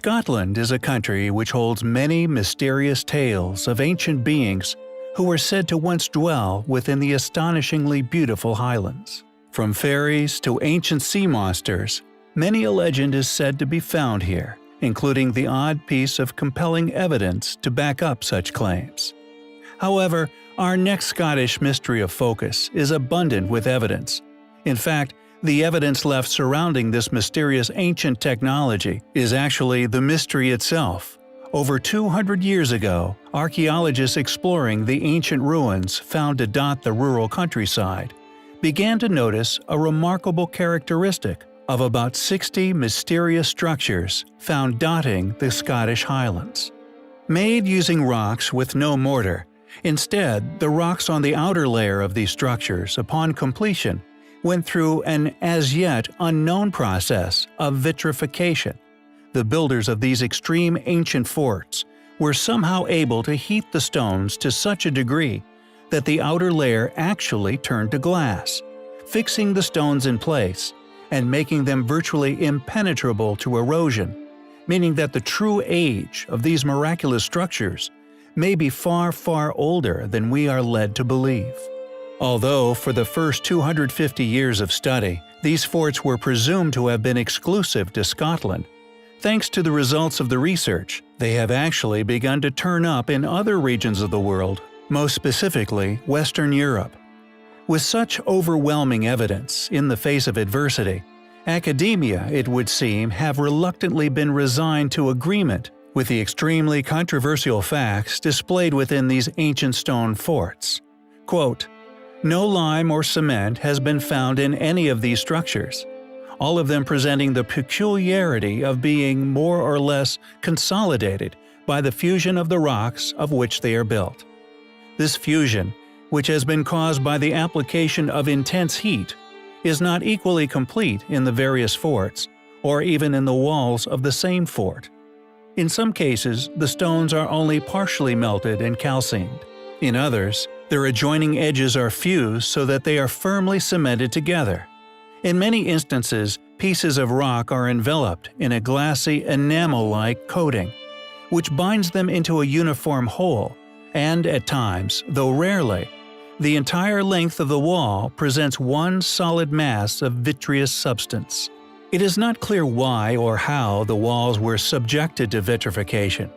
Scotland is a country which holds many mysterious tales of ancient beings who were said to once dwell within the astonishingly beautiful Highlands. From fairies to ancient sea monsters, many a legend is said to be found here, including the odd piece of compelling evidence to back up such claims. However, our next Scottish mystery of focus is abundant with evidence. In fact, the evidence left surrounding this mysterious ancient technology is actually the mystery itself. Over 200 years ago, archaeologists exploring the ancient ruins found to dot the rural countryside began to notice a remarkable characteristic of about 60 mysterious structures found dotting the Scottish Highlands. Made using rocks with no mortar, instead, the rocks on the outer layer of these structures, upon completion, went through an as-yet unknown process of vitrification. The builders of these extreme ancient forts were somehow able to heat the stones to such a degree that the outer layer actually turned to glass, fixing the stones in place and making them virtually impenetrable to erosion, meaning that the true age of these miraculous structures may be far, far older than we are led to believe. Although for the first 250 years of study, these forts were presumed to have been exclusive to Scotland, thanks to the results of the research, they have actually begun to turn up in other regions of the world, most specifically Western Europe. With such overwhelming evidence in the face of adversity, academia, it would seem, have reluctantly been resigned to agreement with the extremely controversial facts displayed within these ancient stone forts. Quote, "No lime or cement has been found in any of these structures, all of them presenting the peculiarity of being more or less consolidated by the fusion of the rocks of which they are built. This fusion, which has been caused by the application of intense heat, is not equally complete in the various forts, or even in the walls of the same fort. In some cases, the stones are only partially melted and calcined. In others, their adjoining edges are fused so that they are firmly cemented together. In many instances, pieces of rock are enveloped in a glassy enamel-like coating, which binds them into a uniform whole, and at times, though rarely, the entire length of the wall presents one solid mass of vitreous substance. It is not clear why or how the walls were subjected to vitrification."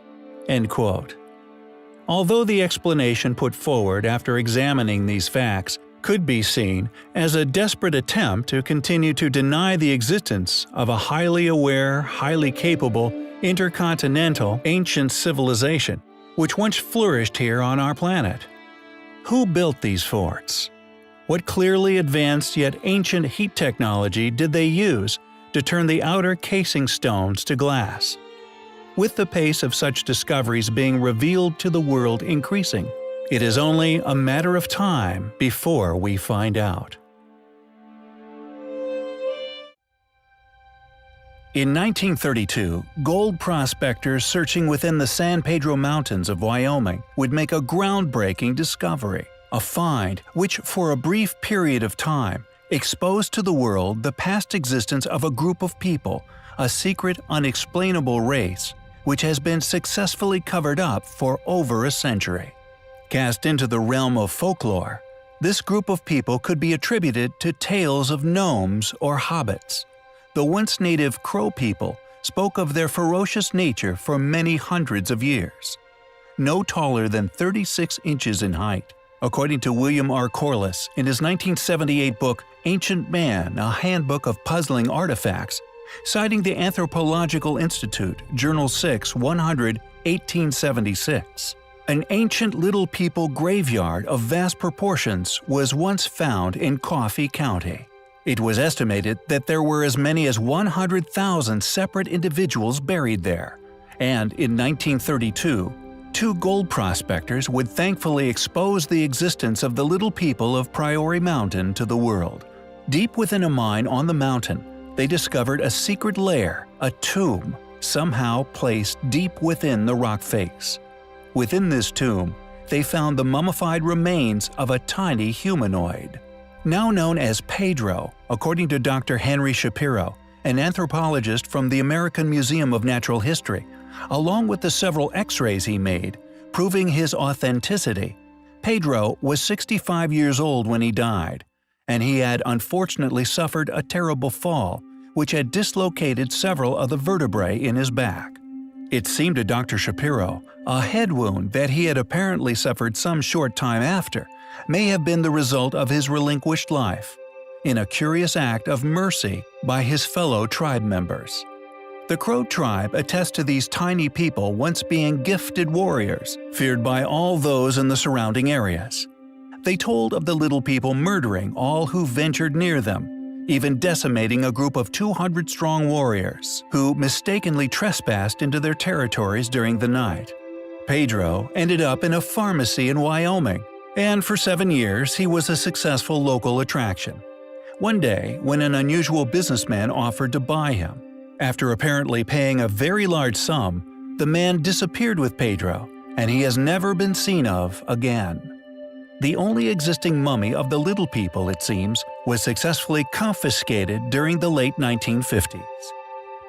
End quote. Although the explanation put forward after examining these facts could be seen as a desperate attempt to continue to deny the existence of a highly aware, highly capable, intercontinental, ancient civilization, which once flourished here on our planet. Who built these forts? What clearly advanced yet ancient heat technology did they use to turn the outer casing stones to glass? With the pace of such discoveries being revealed to the world increasing, it is only a matter of time before we find out. In 1932, gold prospectors searching within the San Pedro Mountains of Wyoming would make a groundbreaking discovery, a find which for a brief period of time exposed to the world the past existence of a group of people, a secret unexplainable race, which has been successfully covered up for over a century. Cast into the realm of folklore, this group of people could be attributed to tales of gnomes or hobbits. The once native Crow people spoke of their ferocious nature for many hundreds of years. No taller than 36 inches in height, according to William R. Corliss in his 1978 book Ancient Man, a Handbook of Puzzling Artifacts, citing the Anthropological Institute, Journal 6, 100, 1876. An ancient Little People graveyard of vast proportions was once found in Coffee County. It was estimated that there were as many as 100,000 separate individuals buried there, and in 1932, two gold prospectors would thankfully expose the existence of the Little People of Prairie Mountain to the world. Deep within a mine on the mountain, they discovered a secret lair, a tomb, somehow placed deep within the rock face. Within this tomb, they found the mummified remains of a tiny humanoid. Now known as Pedro, according to Dr. Henry Shapiro, an anthropologist from the American Museum of Natural History, along with the several X-rays he made, proving his authenticity. Pedro was 65 years old when he died, and he had unfortunately suffered a terrible fall, which had dislocated several of the vertebrae in his back. It seemed to Dr. Shapiro, a head wound that he had apparently suffered some short time after may have been the result of his relinquished life, in a curious act of mercy by his fellow tribe members. The Crow tribe attests to these tiny people once being gifted warriors, feared by all those in the surrounding areas. They told of the little people murdering all who ventured near them, even decimating a group of 200-strong warriors who mistakenly trespassed into their territories during the night. Pedro ended up in a pharmacy in Wyoming, and for 7 years he was a successful local attraction. One day, when an unusual businessman offered to buy him, after apparently paying a very large sum, the man disappeared with Pedro, and he has never been seen of again. The only existing mummy of the little people, it seems, was successfully confiscated during the late 1950s.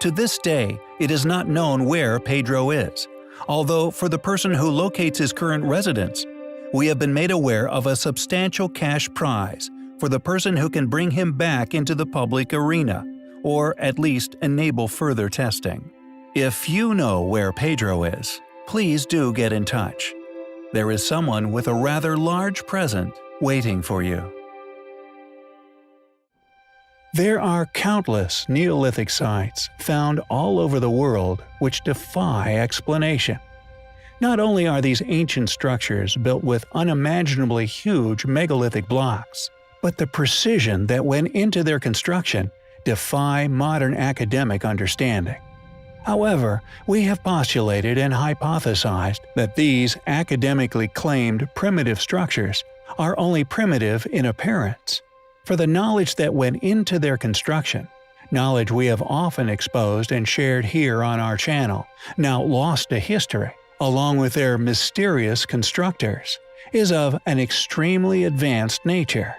To this day, it is not known where Pedro is, although for the person who locates his current residence, we have been made aware of a substantial cash prize for the person who can bring him back into the public arena, or at least enable further testing. If you know where Pedro is, please do get in touch. There is someone with a rather large present waiting for you. There are countless Neolithic sites found all over the world which defy explanation. Not only are these ancient structures built with unimaginably huge megalithic blocks, but the precision that went into their construction defy modern academic understanding. However, we have postulated and hypothesized that these academically claimed primitive structures are only primitive in appearance. For the knowledge that went into their construction, knowledge we have often exposed and shared here on our channel, now lost to history, along with their mysterious constructors, is of an extremely advanced nature.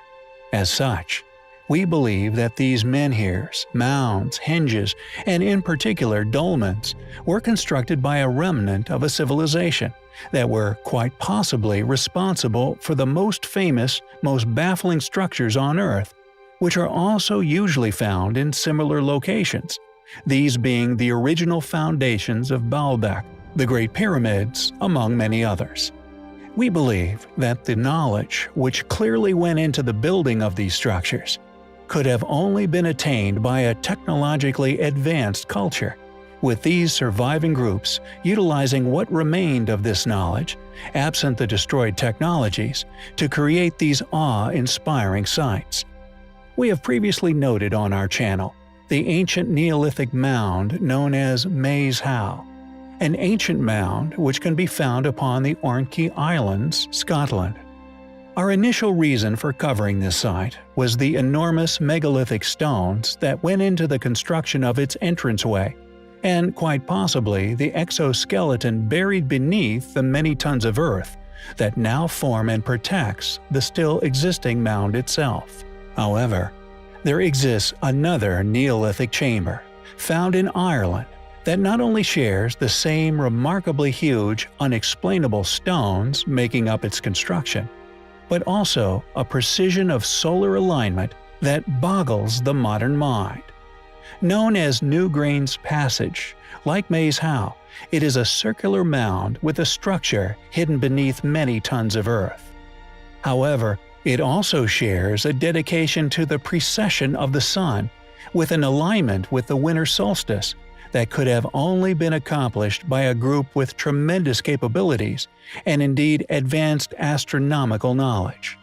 As such, we believe that these menhirs, mounds, henges, and in particular dolmens were constructed by a remnant of a civilization that were quite possibly responsible for the most famous, most baffling structures on Earth, which are also usually found in similar locations, these being the original foundations of Baalbek, the Great Pyramids, among many others. We believe that the knowledge which clearly went into the building of these structures could have only been attained by a technologically advanced culture, with these surviving groups utilizing what remained of this knowledge, absent the destroyed technologies, to create these awe-inspiring sites. We have previously noted on our channel the ancient Neolithic mound known as Maes Howe, an ancient mound which can be found upon the Orkney Islands, Scotland. Our initial reason for covering this site was the enormous megalithic stones that went into the construction of its entranceway, and quite possibly the exoskeleton buried beneath the many tons of earth that now form and protects the still existing mound itself. However, there exists another Neolithic chamber, found in Ireland, that not only shares the same remarkably huge, unexplainable stones making up its construction, but also a precision of solar alignment that boggles the modern mind. Known as Newgrain's Passage, like Maes Howe, it is a circular mound with a structure hidden beneath many tons of earth. However, it also shares a dedication to the precession of the sun, with an alignment with the winter solstice that could have only been accomplished by a group with tremendous capabilities and indeed advanced astronomical knowledge.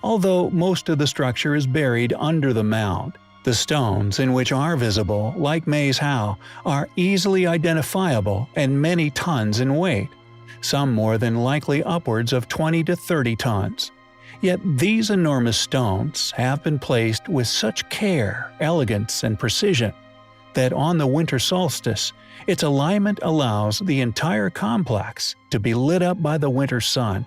Although most of the structure is buried under the mound, the stones in which are visible, like Maes Howe, are easily identifiable and many tons in weight, some more than likely upwards of 20 to 30 tons. Yet these enormous stones have been placed with such care, elegance, and precision that on the winter solstice, its alignment allows the entire complex to be lit up by the winter sun.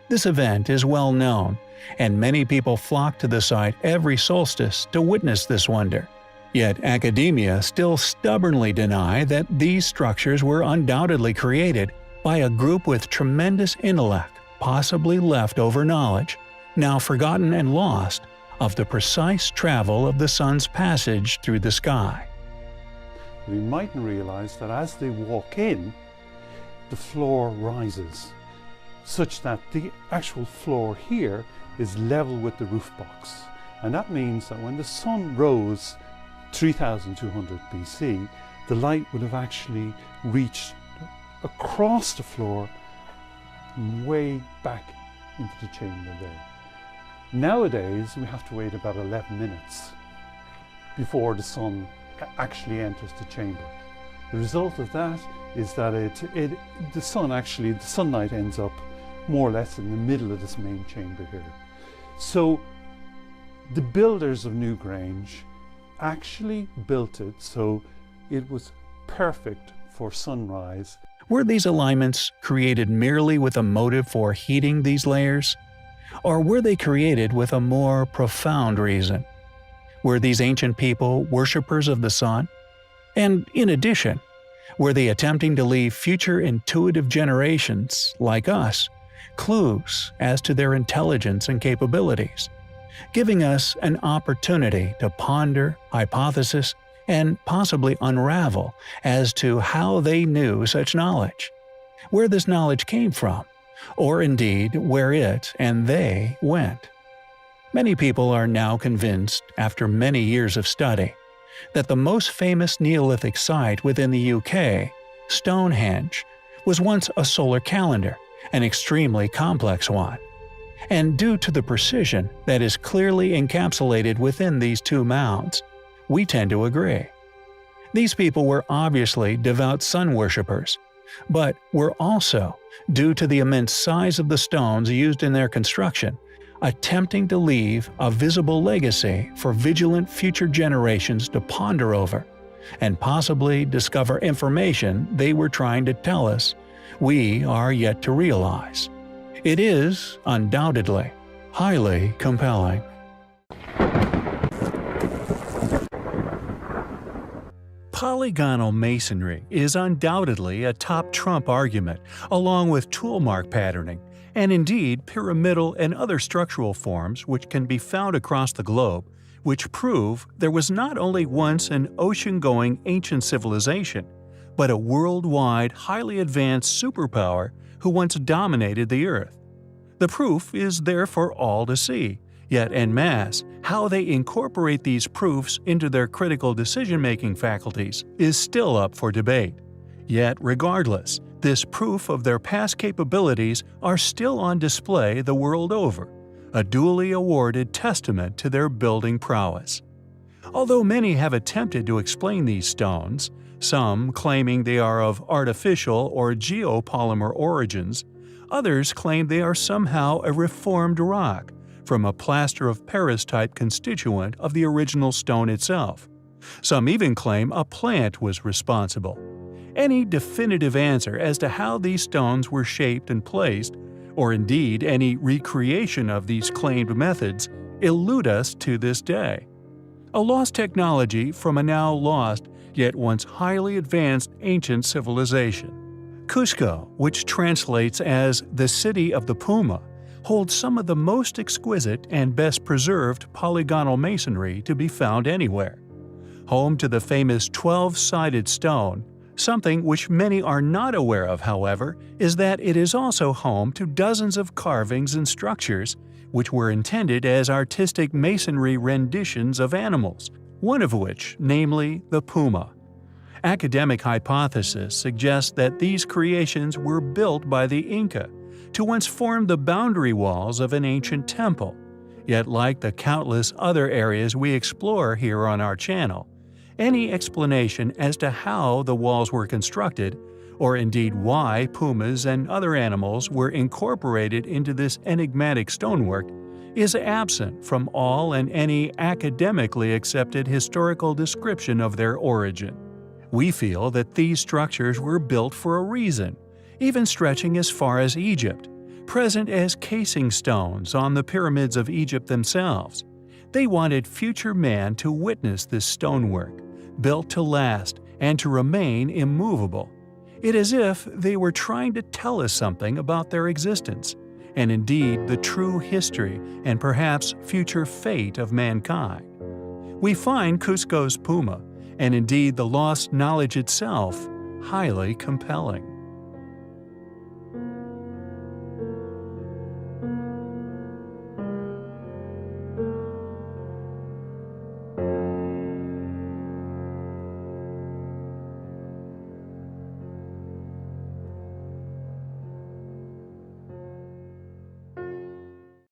This event is well known, and many people flock to the site every solstice to witness this wonder, Yet academia still stubbornly deny that these structures were undoubtedly created by a group with tremendous intellect, possibly leftover knowledge, now forgotten and lost, of the precise travel of the sun's passage through the sky. We mightn't realize that as they walk in, the floor rises, such that the actual floor here is level with the roof box. And that means that when the sun rose 3200 BC, the light would have actually reached across the floor and way back into the chamber there. Nowadays, we have to wait about 11 minutes before the sun actually enters the chamber. The result of that is that the sunlight ends up more or less in the middle of this main chamber here. So the builders of Newgrange actually built it so it was perfect for sunrise. Were these alignments created merely with a motive for heating these layers? Or were they created with a more profound reason? Were these ancient people worshippers of the sun? And in addition, were they attempting to leave future intuitive generations, like us, clues as to their intelligence and capabilities, giving us an opportunity to ponder, hypothesis, and possibly unravel as to how they knew such knowledge, where this knowledge came from, or indeed where it and they went? Many people are now convinced, after many years of study, that the most famous Neolithic site within the UK, Stonehenge, was once a solar calendar, an extremely complex one. And due to the precision that is clearly encapsulated within these two mounds, we tend to agree. These people were obviously devout sun worshippers, but were also, due to the immense size of the stones used in their construction, attempting to leave a visible legacy for vigilant future generations to ponder over, and possibly discover information they were trying to tell us we are yet to realize. It is, undoubtedly, highly compelling. Polygonal masonry is undoubtedly a top trump argument, along with toolmark patterning, and indeed pyramidal and other structural forms which can be found across the globe, which prove there was not only once an ocean-going ancient civilization, but a worldwide, highly advanced superpower who once dominated the Earth. The proof is there for all to see, yet en masse, how they incorporate these proofs into their critical decision-making faculties is still up for debate. Yet regardless, this proof of their past capabilities are still on display the world over, a duly awarded testament to their building prowess. Although many have attempted to explain these stones, some claiming they are of artificial or geopolymer origins, others claim they are somehow a reformed rock from a plaster of Paris-type constituent of the original stone itself. Some even claim a plant was responsible. Any definitive answer as to how these stones were shaped and placed, or indeed any recreation of these claimed methods, elude us to this day. A lost technology from a now lost, yet once highly advanced ancient civilization. Cusco, which translates as the City of the Puma, holds some of the most exquisite and best preserved polygonal masonry to be found anywhere. Home to the famous 12-sided stone, something which many are not aware of, however, is that it is also home to dozens of carvings and structures which were intended as artistic masonry renditions of animals, one of which, namely the puma. Academic hypothesis suggests that these creations were built by the Inca to once form the boundary walls of an ancient temple. Yet like the countless other areas we explore here on our channel, any explanation as to how the walls were constructed, or indeed why pumas and other animals were incorporated into this enigmatic stonework, is absent from all and any academically accepted historical description of their origin. We feel that these structures were built for a reason, even stretching as far as Egypt, present as casing stones on the pyramids of Egypt themselves. They wanted future man to witness this stonework, built to last and to remain immovable. It is as if they were trying to tell us something about their existence, and indeed the true history and perhaps future fate of mankind. We find Cusco's Puma, and indeed the lost knowledge itself, highly compelling.